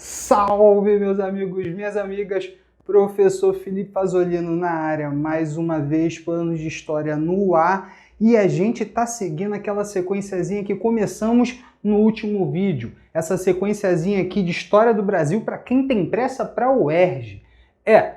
Salve, meus amigos, minhas amigas, professor Felipe Fazolino na área, mais uma vez, planos de história no ar, e a gente tá seguindo aquela sequenciazinha que começamos no último vídeo, essa sequenciazinha aqui de história do Brasil para quem tem pressa para o UERJ.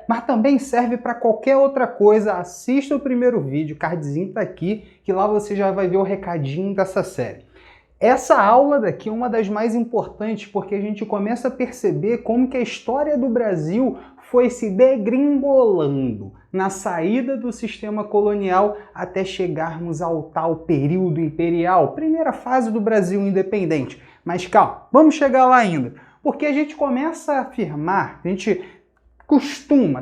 Mas também serve para qualquer outra coisa. Assista o primeiro vídeo, o cardzinho tá aqui, que lá você já vai ver o recadinho dessa série. Essa aula daqui é uma das mais importantes porque a gente começa a perceber como que a história do Brasil foi se degringolando na saída do sistema colonial até chegarmos ao tal período imperial, primeira fase do Brasil independente. Mas calma, vamos chegar lá ainda, porque a gente começa a afirmar,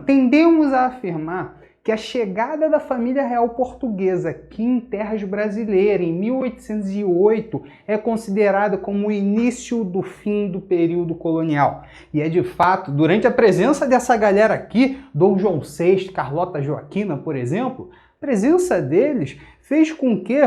tendemos a afirmar que a chegada da família real portuguesa aqui em terras brasileiras em 1808 é considerada como o início do fim do período colonial. E é de fato, durante a presença dessa galera aqui, Dom João VI, Carlota Joaquina, por exemplo, a presença deles fez com que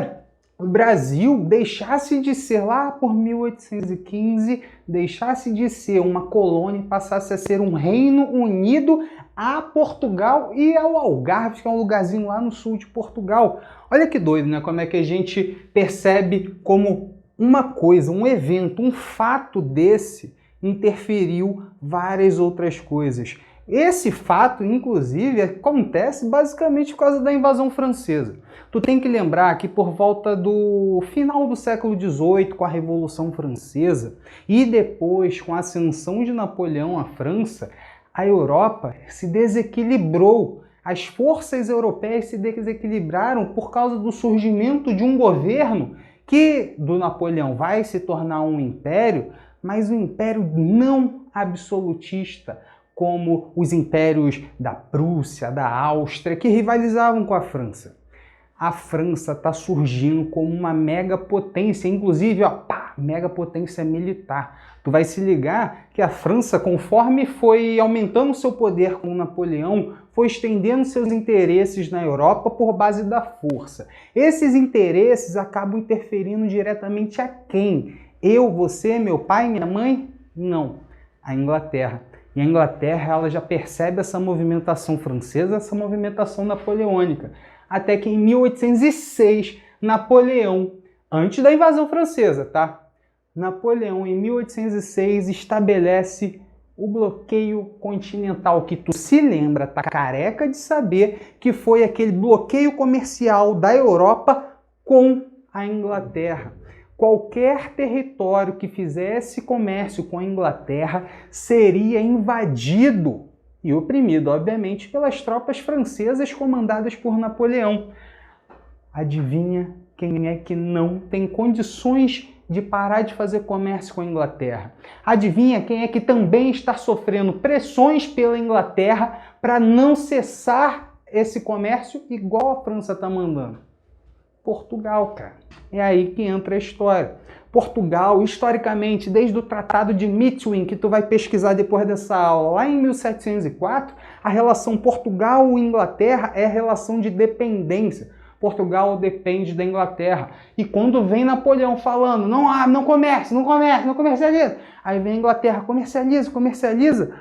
o Brasil deixasse de ser, lá por 1815, deixasse de ser uma colônia e passasse a ser um reino unido a Portugal e ao Algarve, que é um lugarzinho lá no sul de Portugal. Olha que doido, né? Como é que a gente percebe como uma coisa, um evento, um fato desse interferiu várias outras coisas. Esse fato, inclusive, acontece basicamente por causa da invasão francesa. Tu tem que lembrar que por volta do final do século XVIII, com a Revolução Francesa, e depois com a ascensão de Napoleão à França, a Europa se desequilibrou. As forças europeias se desequilibraram por causa do surgimento de um governo que, do Napoleão, vai se tornar um império, mas um império não absolutista, como os impérios da Prússia, da Áustria, que rivalizavam com a França. A França está surgindo como uma megapotência, inclusive, megapotência militar. Tu vai se ligar que a França, conforme foi aumentando seu poder com Napoleão, foi estendendo seus interesses na Europa por base da força. Esses interesses acabam interferindo diretamente a quem? Eu, você, meu pai, minha mãe? Não, a Inglaterra. E a Inglaterra ela já percebe essa movimentação francesa, essa movimentação napoleônica. Até que em 1806, Napoleão, antes da invasão francesa, tá? Napoleão, em 1806, estabelece o bloqueio continental, que tu se lembra, tá careca de saber, que foi aquele bloqueio comercial da Europa com a Inglaterra. Qualquer território que fizesse comércio com a Inglaterra seria invadido e oprimido, obviamente, pelas tropas francesas comandadas por Napoleão. Adivinha quem é que não tem condições de parar de fazer comércio com a Inglaterra? Adivinha quem é que também está sofrendo pressões pela Inglaterra para não cessar esse comércio igual a França está mandando? Portugal, cara. É aí que entra a história. Portugal, historicamente, desde o Tratado de Methuen, que tu vai pesquisar depois dessa aula, lá em 1704, a relação Portugal e Inglaterra é a relação de dependência. Portugal depende da Inglaterra. E quando vem Napoleão falando, não comercializa. Aí vem a Inglaterra, comercializa.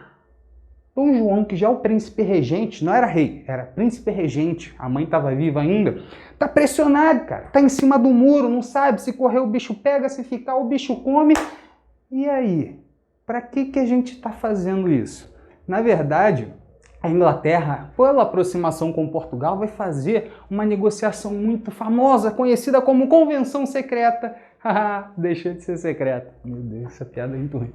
Dom João, que já é o príncipe regente, não era rei, era príncipe regente, a mãe estava viva ainda, tá pressionado, cara, tá em cima do muro, não sabe, se correr o bicho pega, se ficar o bicho come. E aí? Para que a gente está fazendo isso? Na verdade, a Inglaterra, pela aproximação com Portugal, vai fazer uma negociação muito famosa, conhecida como Convenção Secreta. Deixou de ser secreta. Meu Deus, essa piada é muito ruim.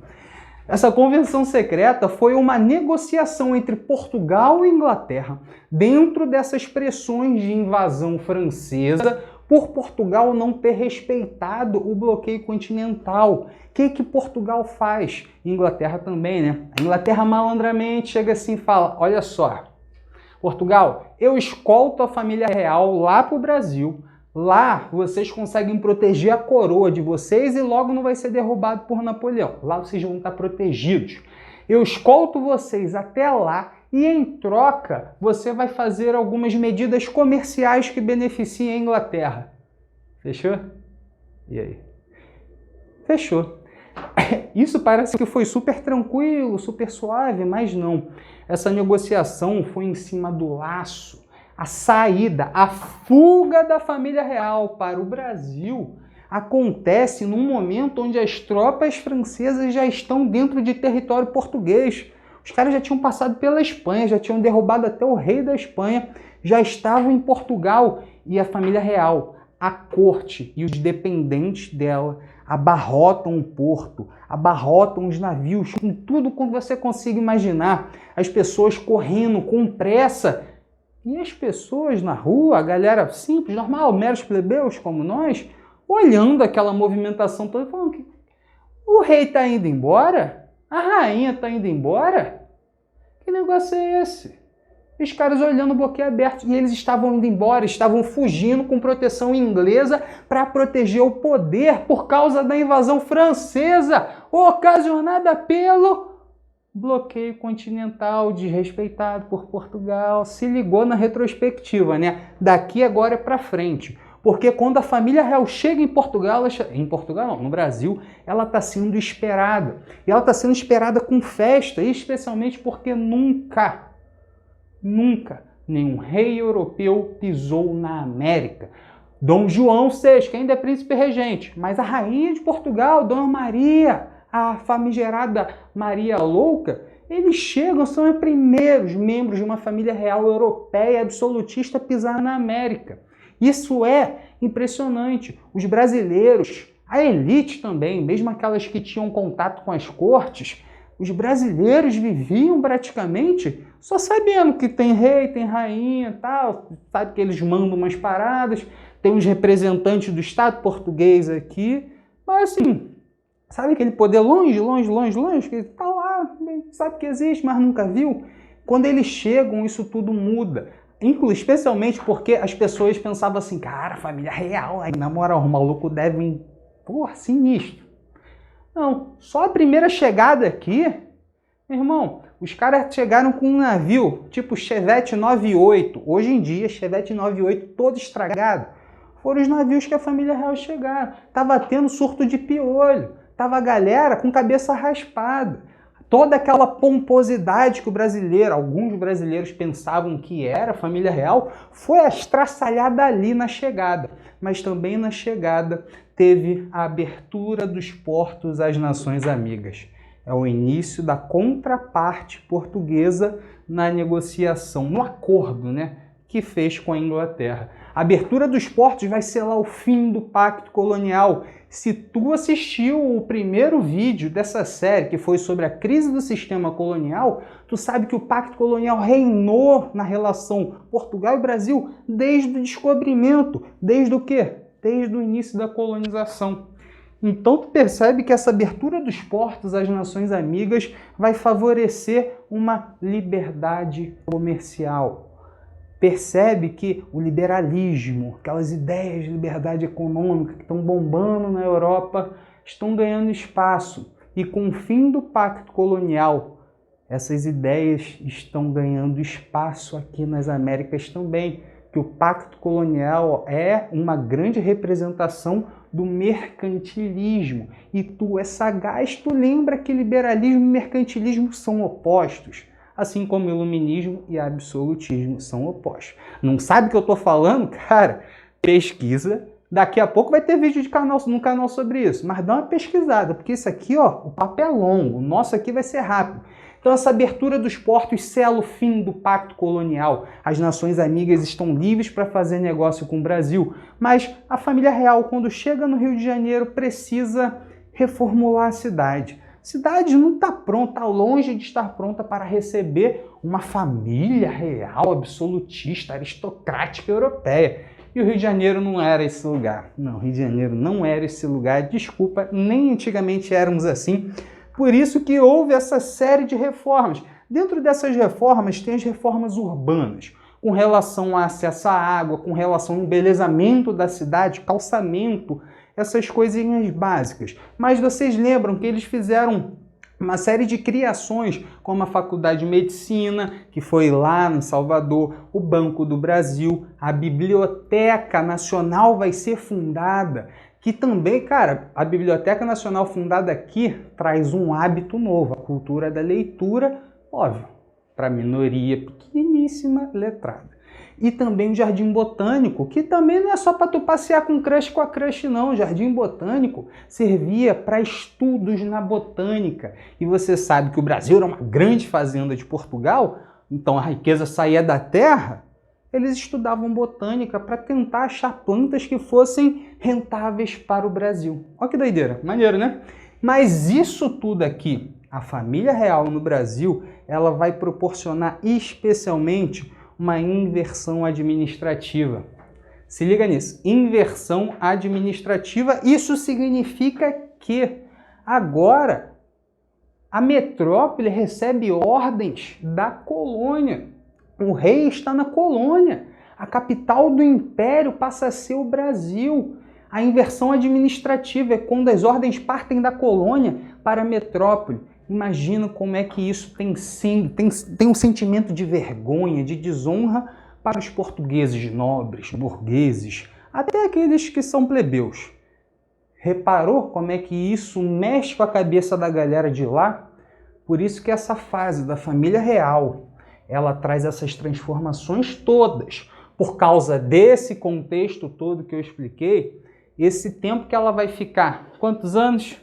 Essa convenção secreta foi uma negociação entre Portugal e Inglaterra dentro dessas pressões de invasão francesa por Portugal não ter respeitado o bloqueio continental. O que Portugal faz? Inglaterra também, né? A Inglaterra malandramente chega assim e fala, olha só, Portugal, eu escolto a família real lá para o Brasil. Lá vocês conseguem proteger a coroa de vocês e logo não vai ser derrubado por Napoleão. Lá vocês vão estar protegidos. Eu escolto vocês até lá e em troca você vai fazer algumas medidas comerciais que beneficiem a Inglaterra. Fechou? E aí? Fechou. Isso parece que foi super tranquilo, super suave, mas não. Essa negociação foi em cima do laço. A saída, a fuga da família real para o Brasil acontece num momento onde as tropas francesas já estão dentro de território português. Os caras já tinham passado pela Espanha, já tinham derrubado até o rei da Espanha, já estavam em Portugal e a família real, a corte e os dependentes dela abarrotam o porto, abarrotam os navios com tudo quanto você consiga imaginar. As pessoas correndo com pressa e as pessoas na rua, a galera simples, normal, meros plebeus como nós, olhando aquela movimentação toda, falando que o rei está indo embora? A rainha está indo embora? Que negócio é esse? Os caras olhando boquiabertos e eles estavam indo embora, estavam fugindo com proteção inglesa para proteger o poder por causa da invasão francesa, ocasionada pelo bloqueio continental desrespeitado por Portugal. Se ligou na retrospectiva, né? Daqui agora é para frente. Porque quando a família real chega em Portugal, no Brasil, ela está sendo esperada. E ela está sendo esperada com festa, especialmente porque nunca nenhum rei europeu pisou na América. Dom João VI, que ainda é príncipe regente, mas a rainha de Portugal, Dona Maria, a famigerada Maria Louca, eles chegam, são os primeiros membros de uma família real europeia absolutista a pisar na América. Isso é impressionante. Os brasileiros, a elite também, mesmo aquelas que tinham contato com as cortes, os brasileiros viviam praticamente só sabendo que tem rei, tem rainha, tal, sabe que eles mandam umas paradas, tem uns representantes do Estado português aqui, mas assim, sabe aquele poder longe, que está lá, sabe que existe, mas nunca viu? Quando eles chegam, isso tudo muda. Especialmente porque as pessoas pensavam assim, cara, família real, aí na moral, o maluco deve, porra, sinistro. Não, só a primeira chegada aqui, meu irmão, os caras chegaram com um navio, tipo Chevette 98, hoje em dia, Chevette 98 todo estragado, foram os navios que a família real chegaram. Tava tendo surto de piolho, tava a galera com cabeça raspada. Toda aquela pomposidade que alguns brasileiros pensavam que era a família real, foi estraçalhada ali na chegada. Mas também na chegada teve a abertura dos portos às nações amigas. É o início da contraparte portuguesa na negociação, no acordo, né, que fez com a Inglaterra. A abertura dos portos vai ser lá o fim do pacto colonial. Se tu assistiu o primeiro vídeo dessa série, que foi sobre a crise do sistema colonial, tu sabe que o pacto colonial reinou na relação Portugal e Brasil desde o descobrimento. Desde o quê? Desde o início da colonização. Então tu percebe que essa abertura dos portos às nações amigas vai favorecer uma liberdade comercial. Percebe que o liberalismo, aquelas ideias de liberdade econômica que estão bombando na Europa, estão ganhando espaço. E com o fim do pacto colonial, essas ideias estão ganhando espaço aqui nas Américas também. Que o pacto colonial é uma grande representação do mercantilismo. E tu é sagaz, tu lembra que liberalismo e mercantilismo são opostos. Assim como o iluminismo e absolutismo são opostos. Não sabe o que eu estou falando? Cara, pesquisa. Daqui a pouco vai ter vídeo no canal sobre isso. Mas dá uma pesquisada, porque isso aqui, ó, o papo é longo. O nosso aqui vai ser rápido. Então essa abertura dos portos sela o fim do pacto colonial. As nações amigas estão livres para fazer negócio com o Brasil. Mas a família real, quando chega no Rio de Janeiro, precisa reformular a cidade. A cidade não está pronta, está longe de estar pronta para receber uma família real, absolutista, aristocrática europeia. E o Rio de Janeiro não era esse lugar. Não, o Rio de Janeiro não era esse lugar. Desculpa, nem antigamente éramos assim. Por isso que houve essa série de reformas. Dentro dessas reformas tem as reformas urbanas, com relação a acesso à água, com relação ao embelezamento da cidade, calçamento, essas coisinhas básicas. Mas vocês lembram que eles fizeram uma série de criações, como a Faculdade de Medicina, que foi lá em Salvador, o Banco do Brasil, a Biblioteca Nacional vai ser fundada, que também, cara, a Biblioteca Nacional fundada aqui traz um hábito novo, a cultura da leitura, óbvio, para minoria pequeníssima letrada. E também o Jardim Botânico, que também não é só para tu passear com a crush não. O Jardim Botânico servia para estudos na botânica. E você sabe que o Brasil era uma grande fazenda de Portugal, então a riqueza saía da terra. Eles estudavam botânica para tentar achar plantas que fossem rentáveis para o Brasil. Olha que doideira, maneiro, né? Mas isso tudo aqui, a família real no Brasil, ela vai proporcionar especialmente uma inversão administrativa. Se liga nisso, inversão administrativa, isso significa que agora a metrópole recebe ordens da colônia. O rei está na colônia. A capital do império passa a ser o Brasil. A inversão administrativa é quando as ordens partem da colônia para a metrópole. Imagina como é que isso tem um sentimento de vergonha, de desonra para os portugueses nobres, burgueses, até aqueles que são plebeus. Reparou como é que isso mexe com a cabeça da galera de lá? Por isso que essa fase da família real, ela traz essas transformações todas. Por causa desse contexto todo que eu expliquei, esse tempo que ela vai ficar, quantos anos?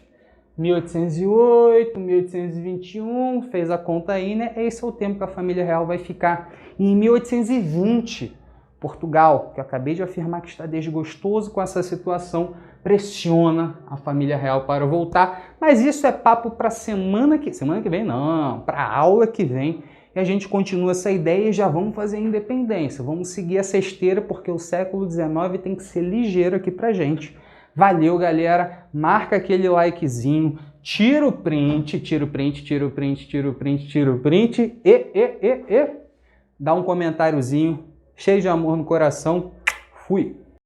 1808, 1821, fez a conta aí, né? Esse é o tempo que a família real vai ficar. E em 1820, Portugal, que eu acabei de afirmar que está desgostoso com essa situação, pressiona a família real para voltar. Mas isso é papo para semana que vem não, para a aula que vem. E a gente continua essa ideia e já vamos fazer a independência. Vamos seguir essa esteira porque o século XIX tem que ser ligeiro aqui pra gente. Valeu, galera. Marca aquele likezinho, tira o print e dá um comentáriozinho cheio de amor no coração. Fui!